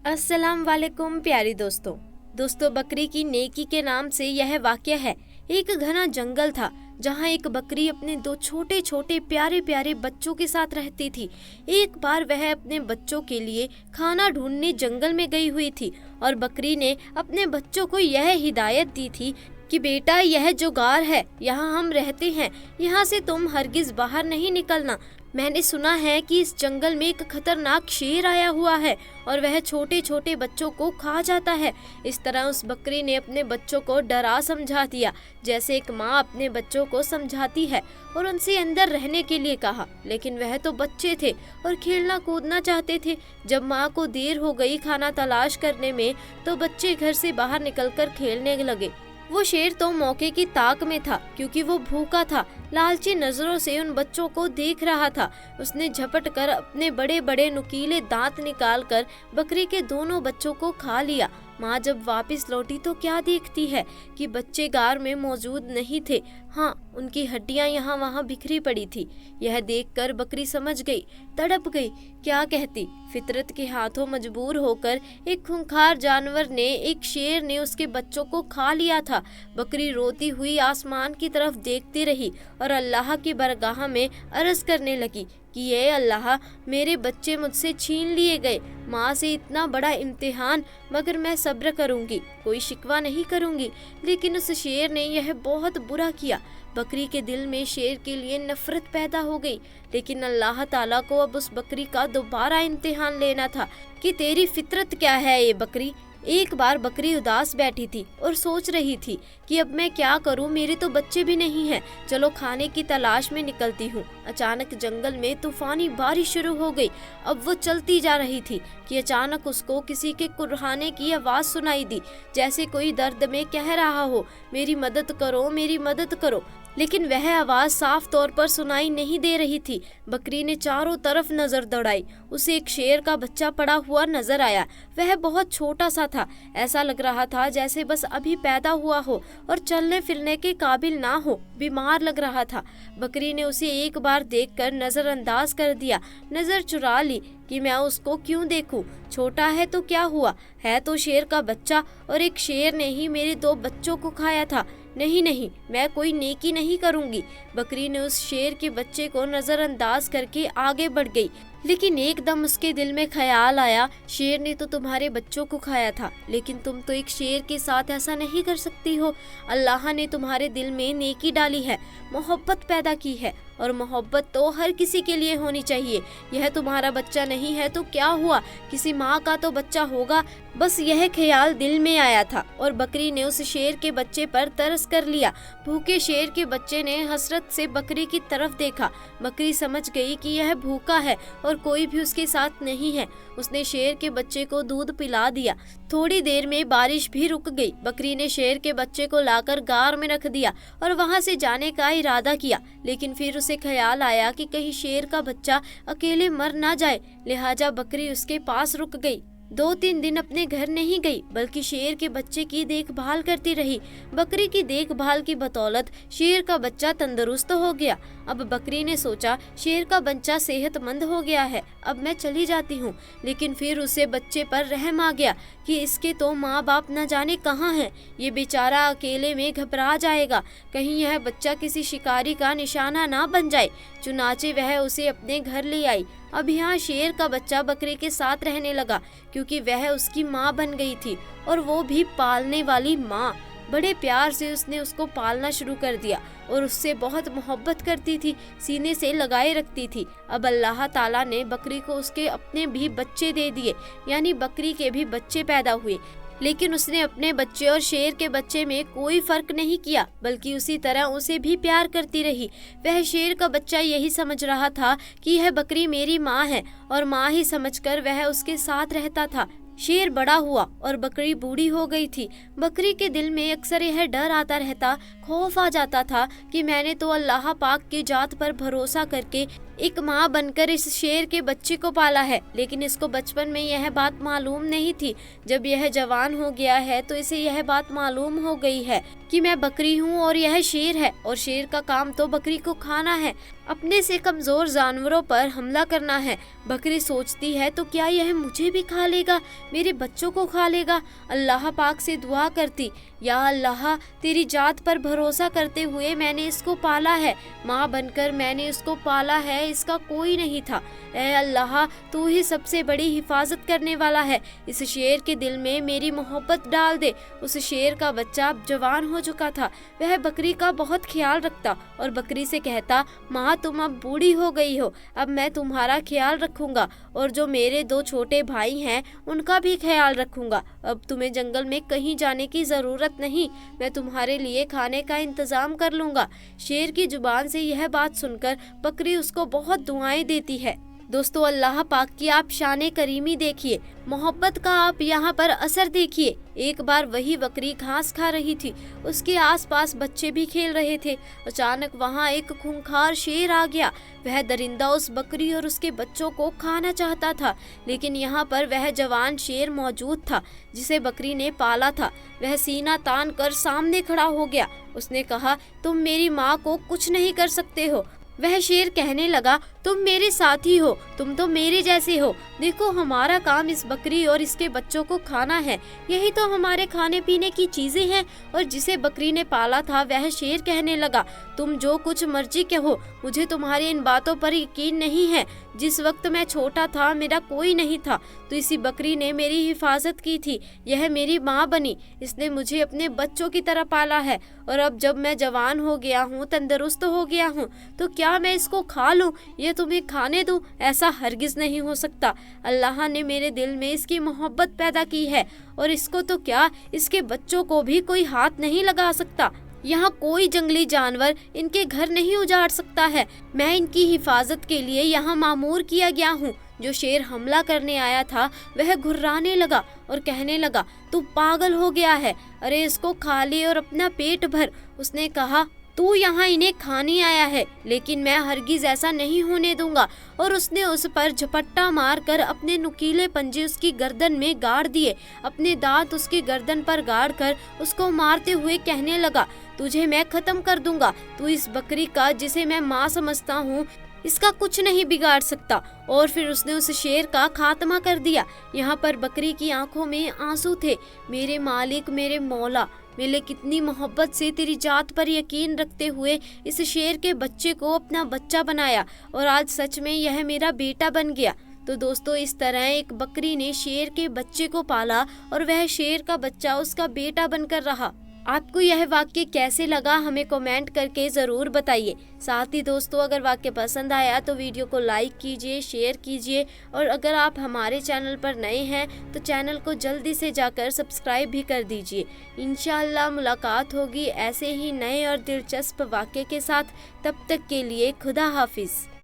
अस्सलाम वालेकुम प्यारी दोस्तों बकरी की नेकी के नाम से यह वाक़या है। एक घना जंगल था जहाँ एक बकरी अपने दो छोटे छोटे प्यारे प्यारे बच्चों के साथ रहती थी। एक बार वह अपने बच्चों के लिए खाना ढूंढने जंगल में गई हुई थी और बकरी ने अपने बच्चों को यह हिदायत दी थी कि बेटा, यह जो गार है यहाँ हम रहते हैं, यहाँ से तुम हरगिज बाहर नहीं निकलना। मैंने सुना है कि इस जंगल में एक खतरनाक शेर आया हुआ है और वह छोटे छोटे बच्चों को खा जाता है। इस तरह उस बकरी ने अपने बच्चों को डरा समझा दिया, जैसे एक माँ अपने बच्चों को समझाती है, और उनसे अंदर रहने के लिए कहा। लेकिन वह तो बच्चे थे और खेलना कूदना चाहते थे। जब माँ को देर हो गई खाना तलाश करने में, तो बच्चे घर से बाहर निकलकर खेलने लगे। वो शेर तो मौके की ताक में था, क्योंकि वो भूखा था। लालची नजरों से उन बच्चों को देख रहा था। उसने झपट कर अपने बड़े बड़े नुकीले दांत निकालकर बकरी के दोनों बच्चों को खा लिया। माँ जब वापस लौटी तो क्या देखती है कि बच्चे गार में मौजूद नहीं थे। हाँ, उनकी हड्डियां यहाँ वहाँ बिखरी पड़ी थी। यह देखकर बकरी समझ गई, तड़प गई। क्या कहती, फितरत के हाथों मजबूर होकर एक खूंखार जानवर ने, एक शेर ने उसके बच्चों को खा लिया था। बकरी रोती हुई आसमान की तरफ देखती रही और अल्लाह की बरगाह में अर्ज करने लगी कि ये अल्लाह, मेरे बच्चे मुझसे छीन लिए गए। माँ से इतना बड़ा इम्तिहान, मगर मैं सब्र करूँगी, कोई शिकवा नहीं करूँगी। लेकिन उस शेर ने यह बहुत बुरा किया। बकरी के दिल में शेर के लिए नफरत पैदा हो गई। लेकिन अल्लाह ताला को अब उस बकरी का दोबारा इम्तिहान लेना था कि तेरी फितरत क्या है ये बकरी। एक बार बकरी उदास बैठी थी और सोच रही थी कि अब मैं क्या करूं, मेरे तो बच्चे भी नहीं हैं। चलो खाने की तलाश में निकलती हूं। अचानक जंगल में तूफानी बारिश शुरू हो गई। अब वो चलती जा रही थी कि अचानक उसको किसी के कुर्हाने की आवाज़ सुनाई दी, जैसे कोई दर्द में कह रहा हो, मेरी मदद करो, मेरी मदद करो। लेकिन वह आवाज़ साफ तौर पर सुनाई नहीं दे रही थी। बकरी ने चारों तरफ नज़र दौड़ाई। उसे एक शेर का बच्चा पड़ा हुआ नजर आया। वह बहुत छोटा सा था, ऐसा लग रहा था जैसे बस अभी पैदा हुआ हो और चलने फिरने के काबिल ना हो, बीमार लग रहा था। बकरी ने उसे एक बार देखकर नज़रअंदाज कर दिया, नज़र चुरा ली कि मैं उसको क्यों देखूं। छोटा है तो क्या हुआ, है तो शेर का बच्चा, और एक शेर ने ही मेरे दो बच्चों को खाया था। नहीं नहीं, मैं कोई नेकी नहीं करूंगी। बकरी ने उस शेर के बच्चे को नज़रअंदाज करके आगे बढ़ गई। लेकिन एकदम उसके दिल में ख्याल आया, शेर ने तो तुम्हारे बच्चों को खाया था, लेकिन तुम तो एक शेर के साथ ऐसा नहीं कर सकती हो। अल्लाह ने तुम्हारे दिल में नेकी डाली है, मोहब्बत पैदा की है, और मोहब्बत तो हर किसी के लिए होनी चाहिए। यह तुम्हारा बच्चा नहीं है तो क्या हुआ, किसी माँ का तो बच्चा होगा। बस यह ख्याल दिल में आया था और बकरी ने उस शेर के बच्चे पर तरस कर लिया। भूखे शेर के बच्चे ने हसरत से बकरी की तरफ देखा। बकरी समझ गई कि यह भूखा है और कोई भी उसके साथ नहीं है। उसने शेर के बच्चे को दूध पिला दिया। थोड़ी देर में बारिश भी रुक गई। बकरी ने शेर के बच्चे को लाकर गार में रख दिया और वहां से जाने का इरादा किया। लेकिन फिर उसे ख्याल आया कि कहीं शेर का बच्चा अकेले मर ना जाए, लिहाजा बकरी उसके पास रुक गई। 2-3 दिन अपने घर नहीं गई, बल्कि शेर के बच्चे की देखभाल करती रही। बकरी की देखभाल की बदौलत शेर का बच्चा तंदुरुस्त हो गया। अब बकरी ने सोचा, शेर का बच्चा सेहतमंद हो गया है, अब मैं चली जाती हूँ। लेकिन फिर उसे बच्चे पर रहम आ गया कि इसके तो माँ बाप न जाने कहाँ हैं। ये बेचारा अकेले में घबरा जाएगा, कहीं यह बच्चा किसी शिकारी का निशाना ना बन जाए। चुनाचे वह उसे अपने घर ले आई। अब यहाँ शेर का बच्चा बकरी के साथ रहने लगा, क्योंकि वह उसकी माँ बन गई थी, और वो भी पालने वाली माँ। बड़े प्यार से उसने उसको पालना शुरू कर दिया और उससे बहुत मोहब्बत करती थी, सीने से लगाए रखती थी। अब अल्लाह ताला ने बकरी को उसके अपने भी बच्चे दे दिए, यानी बकरी के भी बच्चे पैदा हुए। लेकिन उसने अपने बच्चे और शेर के बच्चे में कोई फर्क नहीं किया, बल्कि उसी तरह उसे भी प्यार करती रही। वह शेर का बच्चा यही समझ रहा था कि यह बकरी मेरी माँ है, और माँ ही समझकर वह उसके साथ रहता था। शेर बड़ा हुआ और बकरी बूढ़ी हो गई थी। बकरी के दिल में अक्सर यह डर आता रहता, खौफ आ जाता था कि मैंने तो अल्लाह पाक की जात पर भरोसा करके एक माँ बनकर इस शेर के बच्चे को पाला है, लेकिन इसको बचपन में यह बात मालूम नहीं थी। जब यह जवान हो गया है तो इसे यह बात मालूम हो गई है कि मैं बकरी हूँ और यह शेर है, और शेर का काम तो बकरी को खाना है, अपने से कमजोर जानवरों पर हमला करना है। बकरी सोचती है तो क्या यह मुझे भी खा लेगा, मेरे बच्चों को खा लेगा। अल्लाह पाक से दुआ करती, या अल्लाह तेरी जात पर भरोसा करते हुए मैंने इसको पाला है, माँ बनकर मैंने इसको पाला है, इसका कोई नहीं था। ऐ अल्लाह तू ही सबसे बड़ी हिफाजत करने वाला है, इस शेर के दिल में मेरी मोहब्बत डाल दे। उस शेर का बच्चा अब जवान हो चुका था। वह बकरी का बहुत ख्याल रखता और बकरी से कहता, माँ तुम अब बूढ़ी हो गई हो, अब मैं तुम्हारा ख्याल रखूंगा और जो मेरे 2 छोटे भाई हैं उनका भी ख्याल रखूंगा। अब तुम्हें जंगल में कहीं जाने की ज़रूरत नहीं, मैं तुम्हारे लिए खाने का इंतज़ाम कर लूँगा। शेर की जुबान से यह बात सुनकर बकरी उसको बहुत दुआएं देती है। दोस्तों, अल्लाह पाक की आप शान करीमी देखिए, मोहब्बत का आप यहाँ पर असर देखिए। एक बार वही बकरी घास खा रही थी, उसके आसपास बच्चे भी खेल रहे थे। अचानक वहाँ एक खूंखार शेर आ गया। वह दरिंदा उस बकरी और उसके बच्चों को खाना चाहता था, लेकिन यहाँ पर वह जवान शेर मौजूद था जिसे बकरी ने पाला था। वह सीना तान कर सामने खड़ा हो गया। उसने कहा, तुम मेरी माँ को कुछ नहीं कर सकते हो। वह शेर कहने लगा, तुम मेरे साथी हो, तुम तो मेरे जैसे हो। देखो, हमारा काम इस बकरी और इसके बच्चों को खाना है, यही तो हमारे खाने पीने की चीजें हैं। और जिसे बकरी ने पाला था वह शेर कहने लगा, तुम जो कुछ मर्जी कहो, मुझे तुम्हारी इन बातों पर यकीन नहीं है। जिस वक्त मैं छोटा था मेरा कोई नहीं था, तो इसी बकरी ने मेरी हिफाजत की थी, यह मेरी माँ बनी, इसने मुझे अपने बच्चों की तरह पाला है। और अब जब मैं जवान हो गया हूँ, तंदुरुस्त हो गया हूँ, तो क्या मैं इसको खा लूँ, ये तुम्हें खाने दूँ? ऐसा हरगिज नहीं हो सकता। अल्लाह ने मेरे दिल में इसकी मोहब्बत पैदा की है, और इसको तो क्या, इसके बच्चों को भी कोई हाथ नहीं लगा सकता। यहाँ कोई जंगली जानवर इनके घर नहीं उजाड़ सकता है। मैं इनकी हिफाजत के लिए यहाँ मामूर किया गया हूँ। जो शेर हमला करने आया था वह घुर्राने लगा और कहने लगा, तू पागल हो गया है, अरे इसको खा ले और अपना पेट भर। उसने कहा, तू यहाँ इन्हें खाने आया है, लेकिन मैं हरगिज ऐसा नहीं होने दूंगा। और उसने उस पर झपट्टा मारकर अपने नुकीले पंजे उसकी गर्दन में गाड़ दिए। अपने दांत उसकी गर्दन पर गाड़ कर उसको मारते हुए कहने लगा, तुझे मैं खत्म कर दूंगा। तू इस बकरी का, जिसे मैं माँ समझता हूँ, इसका कुछ नहीं बिगाड़ सकता। और फिर उसने उस शेर का खात्मा कर दिया। यहाँ पर बकरी की आंखों में आंसू थे। मेरे मालिक, मेरे मौला, मैंने कितनी मोहब्बत से तेरी जात पर यकीन रखते हुए इस शेर के बच्चे को अपना बच्चा बनाया, और आज सच में यह मेरा बेटा बन गया। तो दोस्तों, इस तरह एक बकरी ने शेर के बच्चे को पाला और वह शेर का बच्चा उसका बेटा बनकर रहा। आपको यह वाक्य कैसे लगा हमें कमेंट करके ज़रूर बताइए। साथ ही दोस्तों, अगर वाक्य पसंद आया तो वीडियो को लाइक कीजिए, शेयर कीजिए, और अगर आप हमारे चैनल पर नए हैं तो चैनल को जल्दी से जाकर सब्सक्राइब भी कर दीजिए। इंशाअल्लाह मुलाकात होगी ऐसे ही नए और दिलचस्प वाक्य के साथ। तब तक के लिए खुदा हाफिज़।